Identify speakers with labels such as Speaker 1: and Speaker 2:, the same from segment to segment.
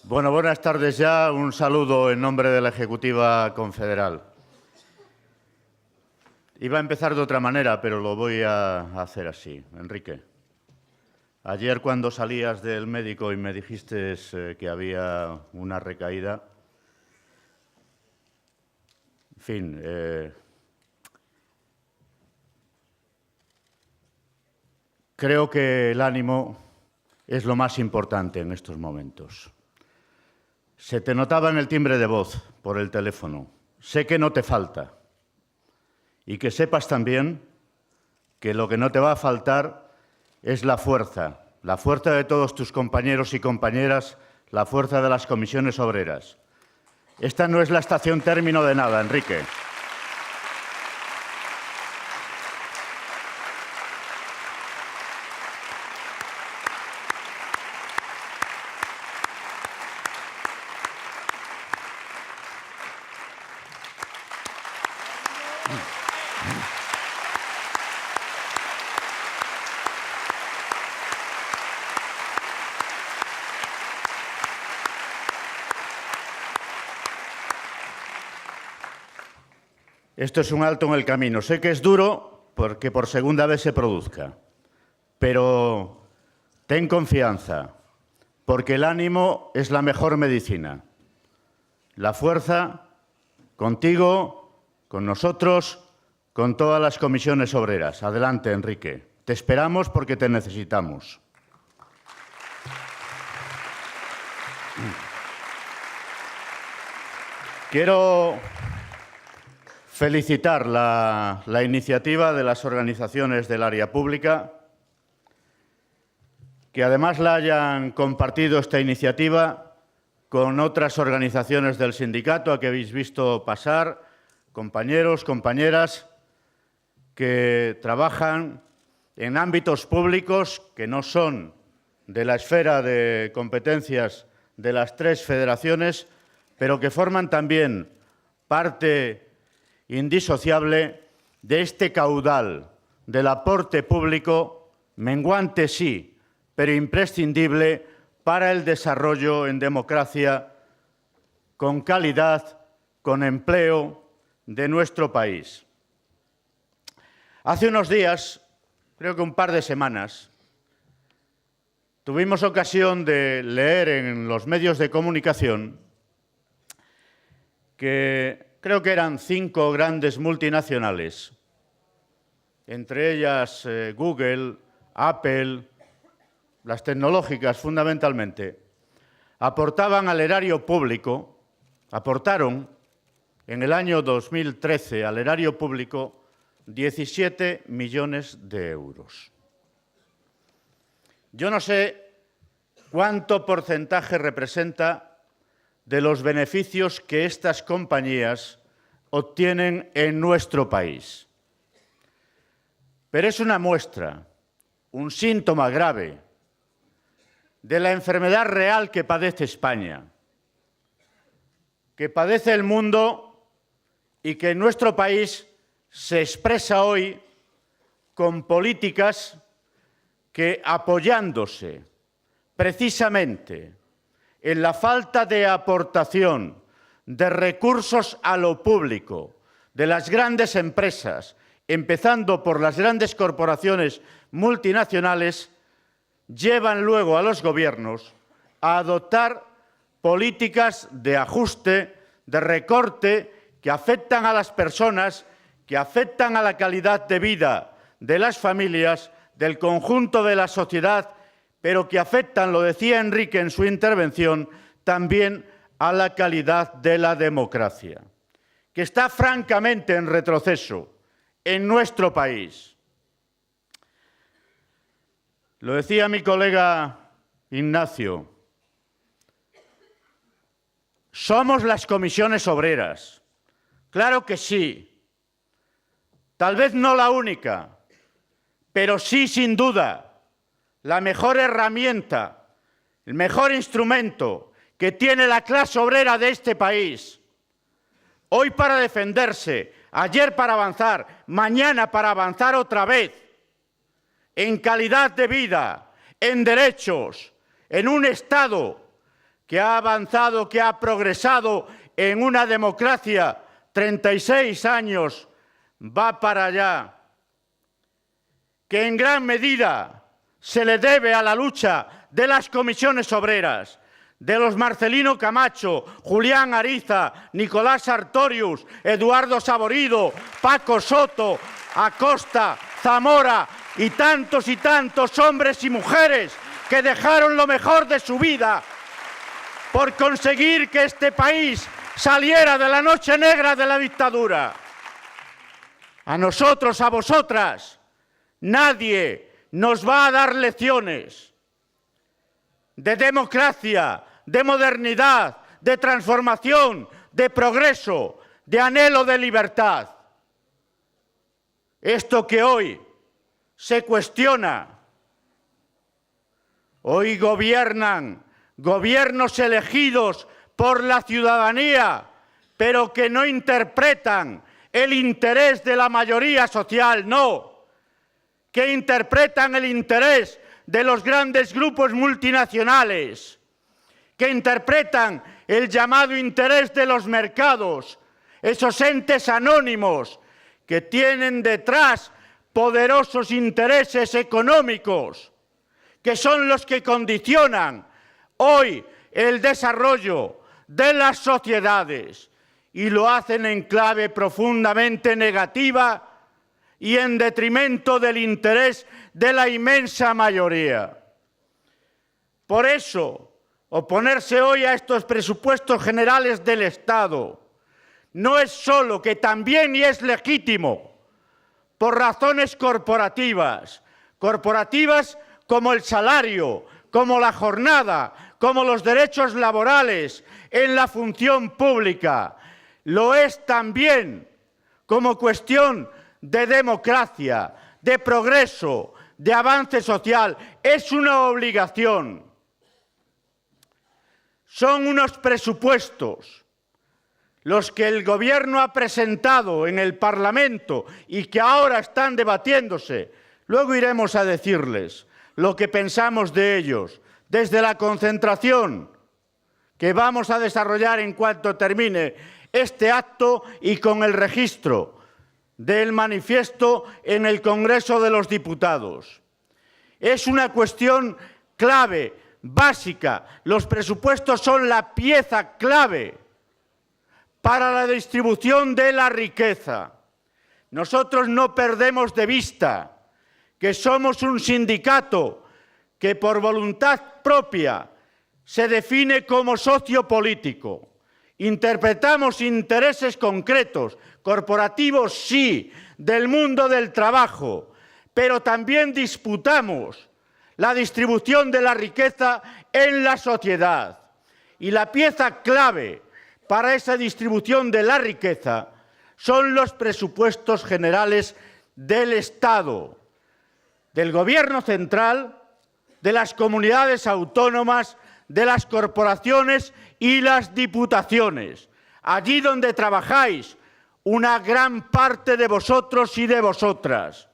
Speaker 1: Bueno, buenas tardes ya. Un saludo en nombre de la Ejecutiva Confederal. Iba a empezar de otra manera, pero lo voy a hacer así. Enrique, ayer cuando salías del médico y me dijiste que había una recaída, en fin, creo que el ánimo es lo más importante en estos momentos. Se te notaba en el timbre de voz por el teléfono. Sé que no te falta. Y que sepas también que lo que no te va a faltar es la fuerza de todos tus compañeros y compañeras, la fuerza de las comisiones obreras. Esta no es la estación término de nada, Enrique. Esto es un alto en el camino. Sé que es duro porque por segunda vez se produzca, pero ten confianza, porque el ánimo es la mejor medicina. La fuerza, contigo, con nosotros, con todas las comisiones obreras. Adelante, Enrique. Te esperamos porque te necesitamos. Quiero felicitar la iniciativa de las organizaciones del área pública, que además la hayan compartido esta iniciativa con otras organizaciones del sindicato a que habéis visto pasar, compañeros, compañeras, que trabajan en ámbitos públicos que no son de la esfera de competencias de las tres federaciones, pero que forman también parte indisociable de este caudal del aporte público, menguante sí, pero imprescindible para el desarrollo en democracia, con calidad, con empleo de nuestro país. Hace unos días, creo que un par de semanas, tuvimos ocasión de leer en los medios de comunicación que creo que eran 5 grandes multinacionales, entre ellas Google, Apple, las tecnológicas fundamentalmente, aportaron en el año 2013 al erario público 17 millones de euros. Yo no sé cuánto porcentaje representa de los beneficios que estas compañías obtienen en nuestro país. Pero es una muestra, un síntoma grave de la enfermedad real que padece España, que padece el mundo y que en nuestro país se expresa hoy con políticas que, apoyándose precisamente en la falta de aportación de recursos a lo público de las grandes empresas, empezando por las grandes corporaciones multinacionales, llevan luego a los gobiernos a adoptar políticas de ajuste, de recorte, que afectan a las personas, que afectan a la calidad de vida de las familias, del conjunto de la sociedad, pero que afectan, lo decía Enrique en su intervención, también a la calidad de la democracia, que está francamente en retroceso en nuestro país. Lo decía mi colega Ignacio, somos las comisiones obreras, claro que sí, tal vez no la única, pero sí, sin duda, la mejor herramienta, el mejor instrumento que tiene la clase obrera de este país, hoy para defenderse, ayer para avanzar, mañana para avanzar otra vez, en calidad de vida, en derechos, en un Estado que ha avanzado, que ha progresado en una democracia, 36 años va para allá, que en gran medida se le debe a la lucha de las comisiones obreras, de los Marcelino Camacho, Julián Ariza, Nicolás Sartorius, Eduardo Saborido, Paco Soto, Acosta, Zamora y tantos hombres y mujeres que dejaron lo mejor de su vida por conseguir que este país saliera de la noche negra de la dictadura. A nosotros, a vosotras, nadie nos va a dar lecciones de democracia, de modernidad, de transformación, de progreso, de anhelo de libertad. Esto que hoy se cuestiona, hoy gobiernan gobiernos elegidos por la ciudadanía, pero que no interpretan el interés de la mayoría social, no, que interpretan el interés de los grandes grupos multinacionales, que interpretan el llamado interés de los mercados, esos entes anónimos que tienen detrás poderosos intereses económicos, que son los que condicionan hoy el desarrollo de las sociedades y lo hacen en clave profundamente negativa y en detrimento del interés de la inmensa mayoría. Por eso, oponerse hoy a estos presupuestos generales del Estado no es solo que también y es legítimo por razones corporativas como el salario, como la jornada, como los derechos laborales en la función pública. Lo es también como cuestión de democracia, de progreso, de avance social. Es una obligación. Son unos presupuestos los que el Gobierno ha presentado en el Parlamento y que ahora están debatiéndose. Luego iremos a decirles lo que pensamos de ellos, desde la concentración que vamos a desarrollar en cuanto termine este acto y con el registro del manifiesto en el Congreso de los Diputados. Es una cuestión clave, básica. Los presupuestos son la pieza clave para la distribución de la riqueza. Nosotros no perdemos de vista que somos un sindicato que por voluntad propia se define como socio político. Interpretamos intereses concretos, corporativos sí, del mundo del trabajo, pero también disputamos la distribución de la riqueza en la sociedad. Y la pieza clave para esa distribución de la riqueza son los presupuestos generales del Estado, del Gobierno central, de las comunidades autónomas, de las corporaciones y las diputaciones, allí donde trabajáis una gran parte de vosotros y de vosotras.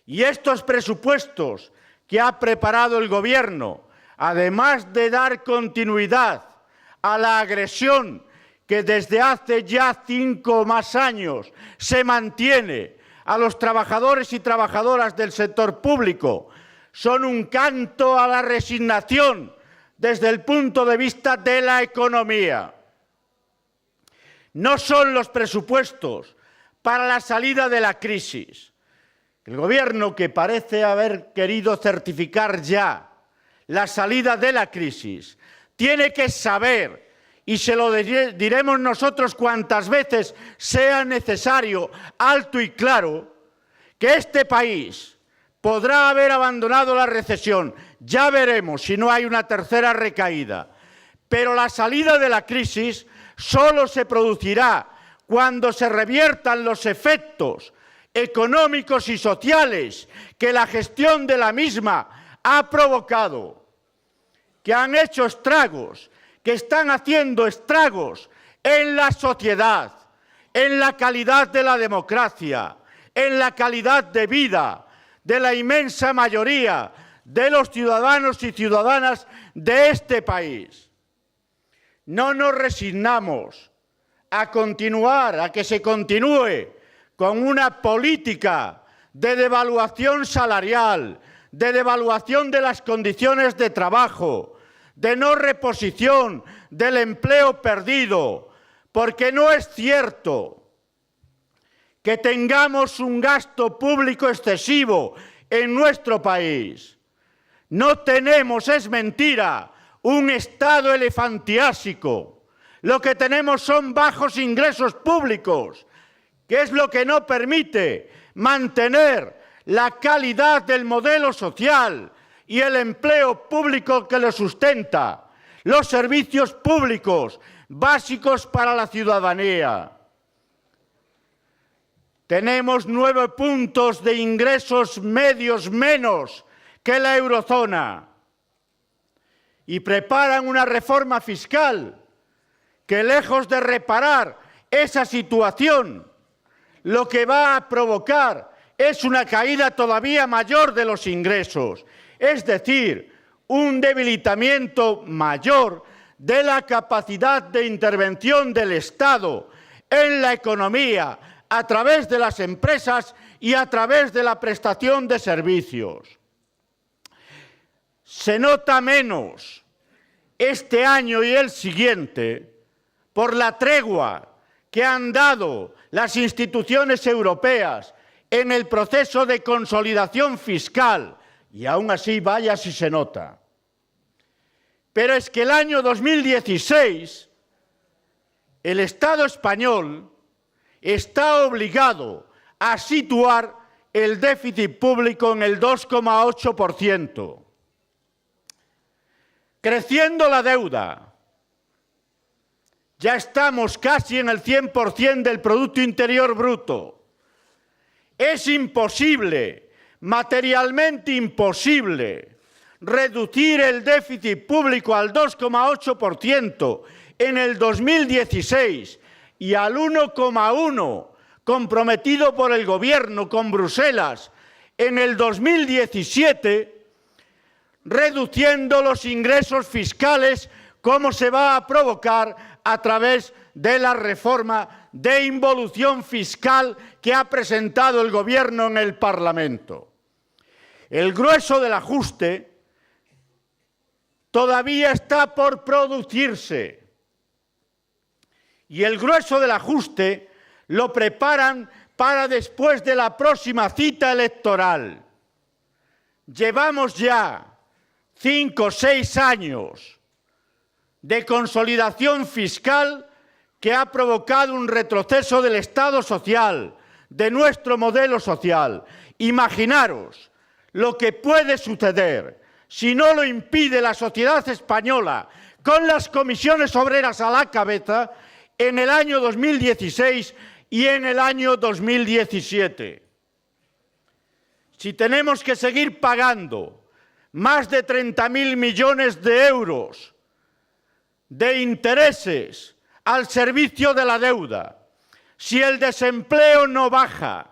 Speaker 1: Y estos presupuestos que ha preparado el Gobierno, además de dar continuidad a la agresión que desde hace ya 5 o más años se mantiene a los trabajadores y trabajadoras del sector público, son un canto a la resignación desde el punto de vista de la economía. No son los presupuestos para la salida de la crisis. El Gobierno, que parece haber querido certificar ya la salida de la crisis, tiene que saber, y se lo diremos nosotros cuantas veces sea necesario, alto y claro, que este país podrá haber abandonado la recesión. Ya veremos si no hay una tercera recaída. Pero la salida de la crisis solo se producirá cuando se reviertan los efectos económicos y sociales que la gestión de la misma ha provocado, que han hecho estragos, que están haciendo estragos en la sociedad, en la calidad de la democracia, en la calidad de vida de la inmensa mayoría de los ciudadanos y ciudadanas de este país. no nos resignamos a continuar, a que se continúe con una política de devaluación salarial, de devaluación de las condiciones de trabajo, de no reposición del empleo perdido, porque no es cierto que tengamos un gasto público excesivo en nuestro país. No tenemos, es mentira, un Estado elefantiásico. Lo que tenemos son bajos ingresos públicos, que es lo que no permite mantener la calidad del modelo social y el empleo público que lo sustenta, los servicios públicos básicos para la ciudadanía. Tenemos 9 puntos de ingresos medios menos que la eurozona y preparan una reforma fiscal que, lejos de reparar esa situación, lo que va a provocar es una caída todavía mayor de los ingresos, es decir, un debilitamiento mayor de la capacidad de intervención del Estado en la economía a través de las empresas y a través de la prestación de servicios. Se nota menos este año y el siguiente por la tregua que han dado las instituciones europeas en el proceso de consolidación fiscal, y aún así vaya si se nota. Pero es que el año 2016 el Estado español está obligado a situar el déficit público en el 2,8%. Creciendo la deuda, ya estamos casi en el 100% del Producto Interior Bruto. Es imposible, materialmente imposible, reducir el déficit público al 2,8% en el 2016 y al 1,1% comprometido por el Gobierno con Bruselas en el 2017, reduciendo los ingresos fiscales, como se va a provocar a través de la reforma de involución fiscal que ha presentado el Gobierno en el Parlamento. El grueso del ajuste todavía está por producirse y el grueso del ajuste lo preparan para después de la próxima cita electoral. Llevamos ya 5 o 6 años de consolidación fiscal que ha provocado un retroceso del Estado social, de nuestro modelo social. Imaginaros lo que puede suceder si no lo impide la sociedad española, con las comisiones obreras a la cabeza, en el año 2016 y en el año 2017. Si tenemos que seguir pagando más de 30.000 millones de euros de intereses al servicio de la deuda, si el desempleo no baja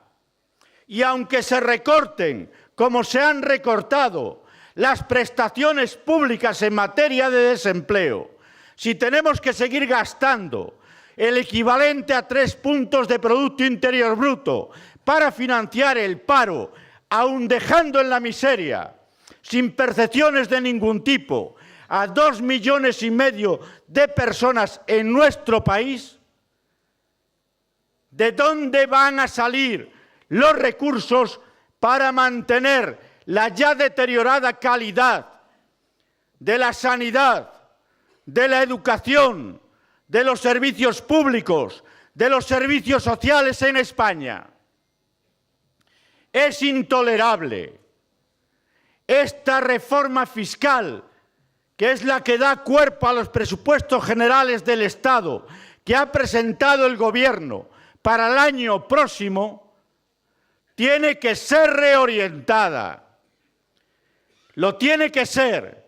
Speaker 1: y aunque se recorten, como se han recortado, las prestaciones públicas en materia de desempleo, si tenemos que seguir gastando el equivalente a 3 puntos de Producto Interior Bruto para financiar el paro, aun dejando en la miseria, sin percepciones de ningún tipo, a 2,5 millones de personas en nuestro país, ¿de dónde van a salir los recursos para mantener la ya deteriorada calidad de la sanidad, de la educación, de los servicios públicos, de los servicios sociales en España? Es intolerable esta reforma fiscal, que es la que da cuerpo a los presupuestos generales del Estado que ha presentado el Gobierno para el año próximo, tiene que ser reorientada. Lo tiene que ser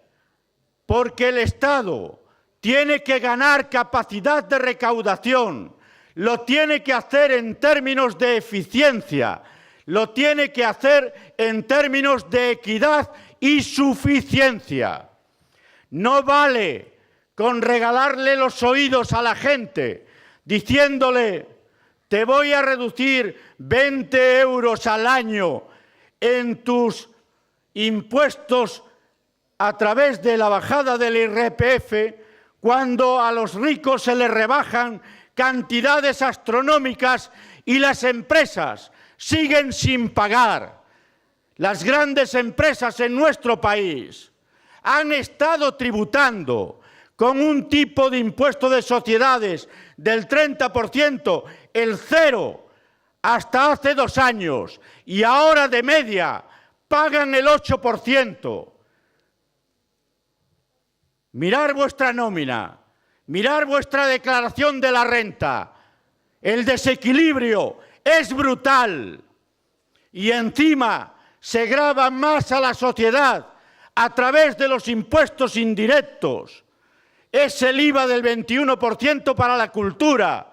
Speaker 1: porque el Estado tiene que ganar capacidad de recaudación, lo tiene que hacer en términos de eficiencia, lo tiene que hacer en términos de equidad y suficiencia. No vale con regalarle los oídos a la gente, diciéndole: te voy a reducir 20 euros al año en tus impuestos a través de la bajada del IRPF, cuando a los ricos se les rebajan cantidades astronómicas y las empresas siguen sin pagar. Las grandes empresas en nuestro país han estado tributando con un tipo de impuesto de sociedades del 30%, el cero, hasta hace 2 años, y ahora de media pagan el 8%. Mirar vuestra nómina, mirar vuestra declaración de la renta. El desequilibrio es brutal y encima se grava más a la sociedad a través de los impuestos indirectos. Es el IVA del 21% para la cultura,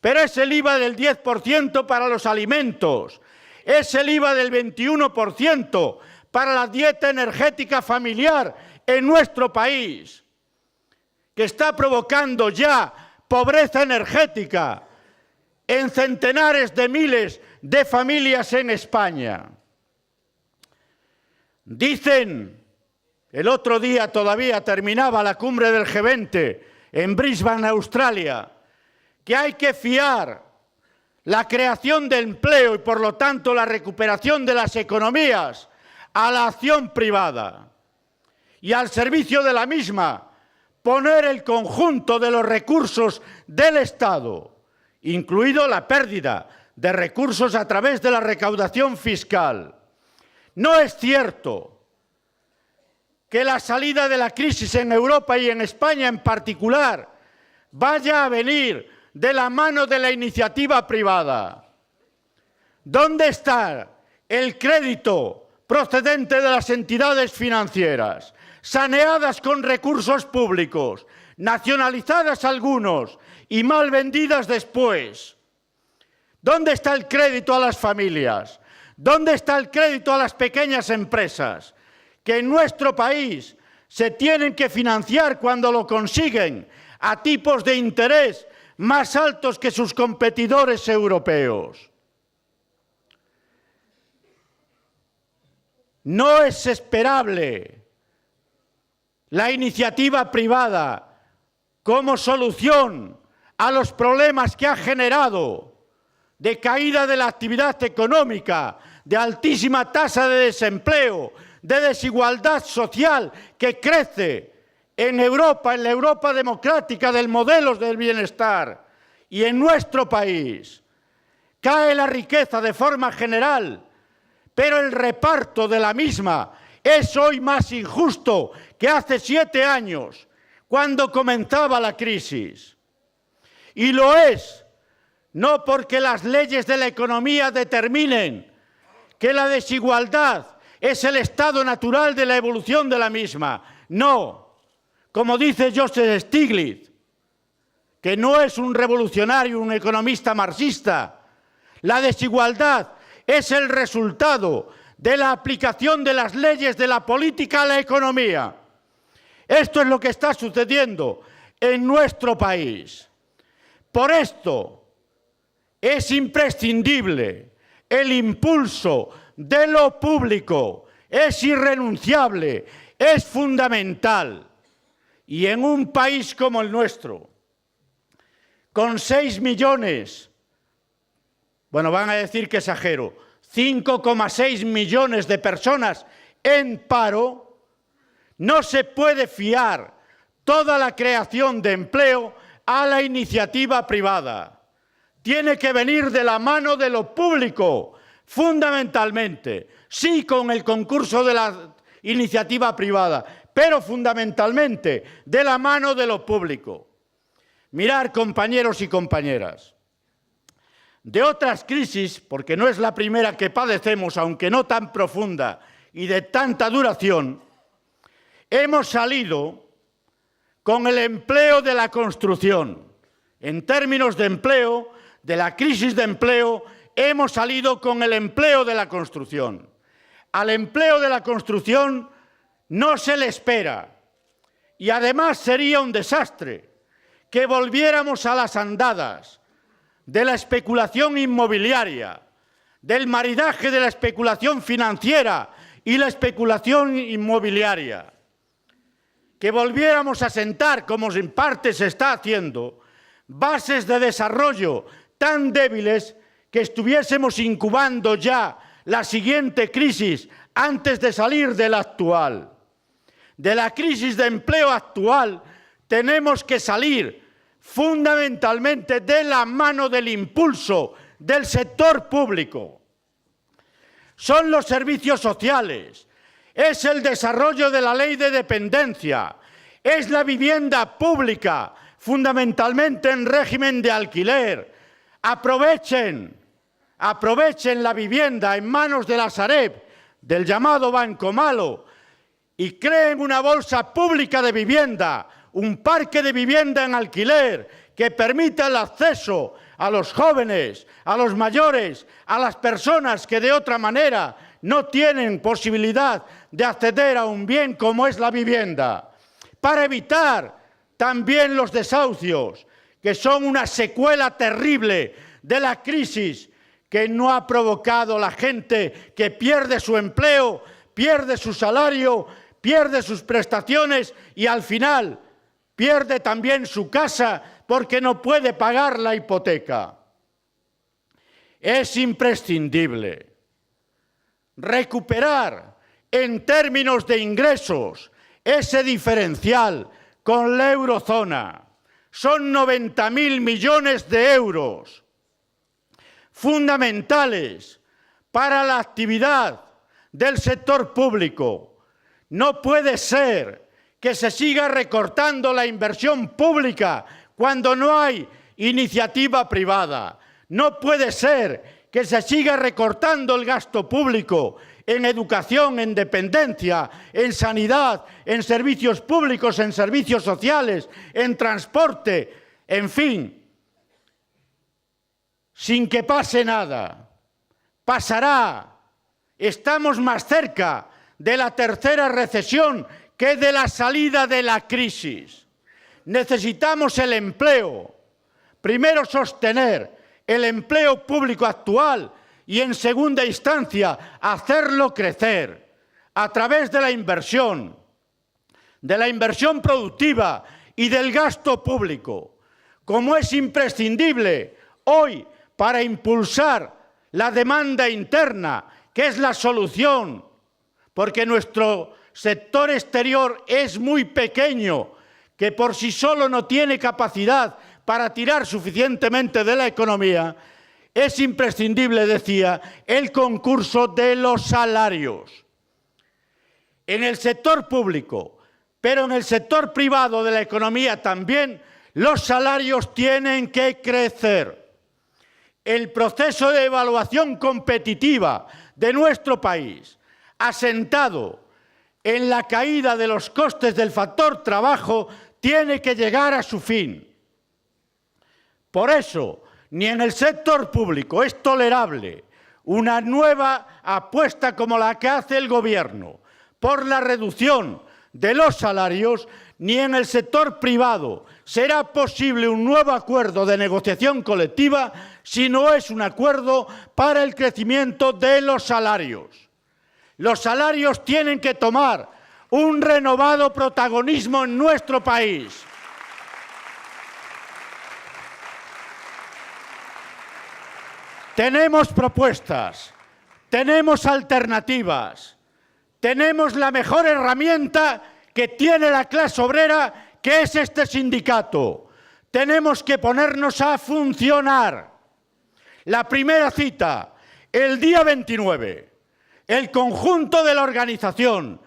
Speaker 1: pero es el IVA del 10% para los alimentos, es el IVA del 21% para la dieta energética familiar en nuestro país, que está provocando ya pobreza energética en centenares de miles de familias en España. Dicen, el otro día todavía terminaba la cumbre del G20 en Brisbane, Australia, que hay que fiar la creación de empleo y, por lo tanto, la recuperación de las economías a la acción privada y al servicio de la misma poner el conjunto de los recursos del Estado, incluido la pérdida de recursos a través de la recaudación fiscal. No es cierto que la salida de la crisis en Europa y en España en particular vaya a venir de la mano de la iniciativa privada. ¿Dónde está el crédito procedente de las entidades financieras, saneadas con recursos públicos, nacionalizadas algunos y mal vendidas después? ¿Dónde está el crédito a las familias? ¿Dónde está el crédito a las pequeñas empresas, que en nuestro país se tienen que financiar cuando lo consiguen a tipos de interés más altos que sus competidores europeos? No es esperable la iniciativa privada como solución a los problemas que ha generado de caída de la actividad económica, de altísima tasa de desempleo, de desigualdad social que crece en Europa, en la Europa democrática del modelo del bienestar, y en nuestro país. Cae la riqueza de forma general, pero el reparto de la misma es hoy más injusto que hace 7 años, cuando comenzaba la crisis. Y lo es, no porque las leyes de la economía determinen que la desigualdad es el estado natural de la evolución de la misma. No, como dice Joseph Stiglitz, que no es un revolucionario, un economista marxista, la desigualdad es el resultado de la aplicación de las leyes de la política a la economía. Esto es lo que está sucediendo en nuestro país. Por esto es imprescindible el impulso de lo público, es irrenunciable, es fundamental. Y en un país como el nuestro, con 6 millones, bueno, van a decir que exagero, 5,6 millones de personas en paro, no se puede fiar toda la creación de empleo a la iniciativa privada. Tiene que venir de la mano de lo público, fundamentalmente, sí con el concurso de la iniciativa privada, pero fundamentalmente de la mano de lo público. Mirad, compañeros y compañeras, de otras crisis, porque no es la primera que padecemos, aunque no tan profunda y de tanta duración, hemos salido con el empleo de la construcción. En términos de empleo, de la crisis de empleo, hemos salido con el empleo de la construcción. Al empleo de la construcción no se le espera Y además sería un desastre que volviéramos a las andadas de la especulación inmobiliaria, del maridaje de la especulación financiera y la especulación inmobiliaria, que volviéramos a sentar, como en parte se está haciendo, bases de desarrollo tan débiles que estuviésemos incubando ya la siguiente crisis antes de salir de la actual. De la crisis de empleo actual tenemos que salir fundamentalmente de la mano del impulso del sector público. Son los servicios sociales, es el desarrollo de la ley de dependencia, es la vivienda pública, fundamentalmente en régimen de alquiler. Aprovechen la vivienda en manos de la Sareb, del llamado Banco Malo, y creen una bolsa pública de vivienda, un parque de vivienda en alquiler que permita el acceso a los jóvenes, a los mayores, a las personas que de otra manera no tienen posibilidad de acceder a un bien como es la vivienda, para evitar también los desahucios, que son una secuela terrible de la crisis que no ha provocado la gente que pierde su empleo, pierde su salario, pierde sus prestaciones y al final pierde también su casa porque no puede pagar la hipoteca. Es imprescindible recuperar en términos de ingresos ese diferencial con la eurozona. Son 90.000 millones de euros fundamentales para la actividad del sector público. No puede ser que se siga recortando la inversión pública cuando no hay iniciativa privada. No puede ser que se siga recortando el gasto público en educación, en dependencia, en sanidad, en servicios públicos, en servicios sociales, en transporte, en fin, sin que pase nada. Pasará. Estamos más cerca de la tercera recesión que de la salida de la crisis. Necesitamos el empleo. Primero sostener el empleo público actual y en segunda instancia hacerlo crecer a través de la inversión productiva y del gasto público, como es imprescindible hoy para impulsar la demanda interna, que es la solución, porque nuestro sector exterior es muy pequeño, que por sí solo no tiene capacidad para tirar suficientemente de la economía. Es imprescindible, decía, el concurso de los salarios. En el sector público, pero en el sector privado de la economía también, los salarios tienen que crecer. El proceso de evaluación competitiva de nuestro país, asentado en la caída de los costes del factor trabajo, tiene que llegar a su fin. Por eso, ni en el sector público es tolerable una nueva apuesta como la que hace el Gobierno por la reducción de los salarios, ni en el sector privado será posible un nuevo acuerdo de negociación colectiva si no es un acuerdo para el crecimiento de los salarios. Los salarios tienen que tomar un renovado protagonismo en nuestro país. Tenemos propuestas, tenemos alternativas, tenemos la mejor herramienta que tiene la clase obrera, que es este sindicato. Tenemos que ponernos a funcionar. La primera cita, el día 29, el conjunto de la organización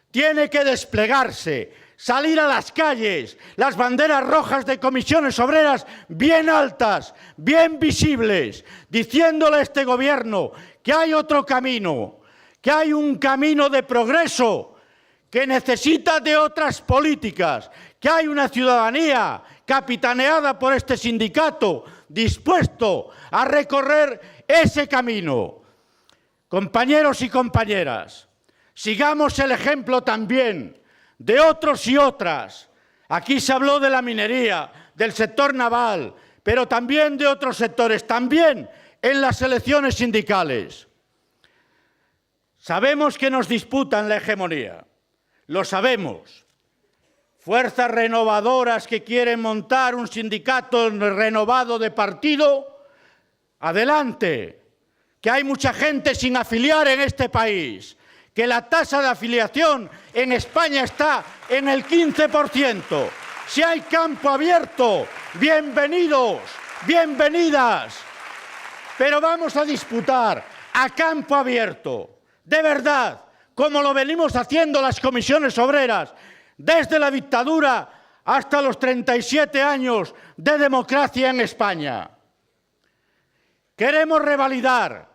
Speaker 1: tiene que desplegarse, salir a las calles, las banderas rojas de comisiones obreras bien altas, bien visibles, diciéndole a este gobierno que hay otro camino, que hay un camino de progreso, que necesita de otras políticas, que hay una ciudadanía capitaneada por este sindicato dispuesto a recorrer ese camino. Compañeros y compañeras, sigamos el ejemplo también de otros y otras. Aquí se habló de la minería, del sector naval, pero también de otros sectores, también en las elecciones sindicales. Sabemos que nos disputan la hegemonía, lo sabemos. Fuerzas renovadoras que quieren montar un sindicato renovado de partido, adelante, que hay mucha gente sin afiliar en este país, que la tasa de afiliación en España está en el 15%. Si hay campo abierto, bienvenidos, bienvenidas. Pero vamos a disputar a campo abierto, de verdad, como lo venimos haciendo las comisiones obreras, desde la dictadura hasta los 37 años de democracia en España. Queremos revalidar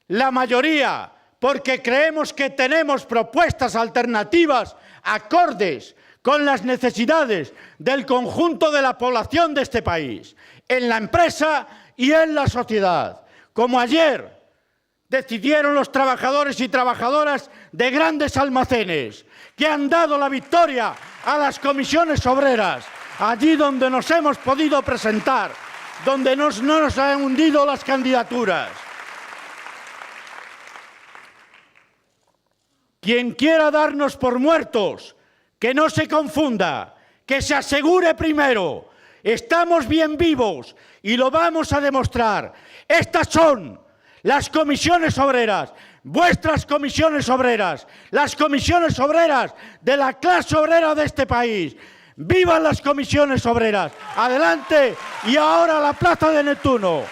Speaker 1: la mayoría porque creemos que tenemos propuestas alternativas acordes con las necesidades del conjunto de la población de este país, en la empresa y en la sociedad. Como ayer decidieron los trabajadores y trabajadoras de grandes almacenes, que han dado la victoria a las comisiones obreras, allí donde nos hemos podido presentar, donde no nos han hundido las candidaturas. Quien quiera darnos por muertos, que no se confunda, que se asegure primero. Estamos bien vivos y lo vamos a demostrar. Estas son las comisiones obreras, vuestras comisiones obreras, las comisiones obreras de la clase obrera de este país. ¡Vivan las comisiones obreras! ¡Adelante! Y ahora a la Plaza de Neptuno.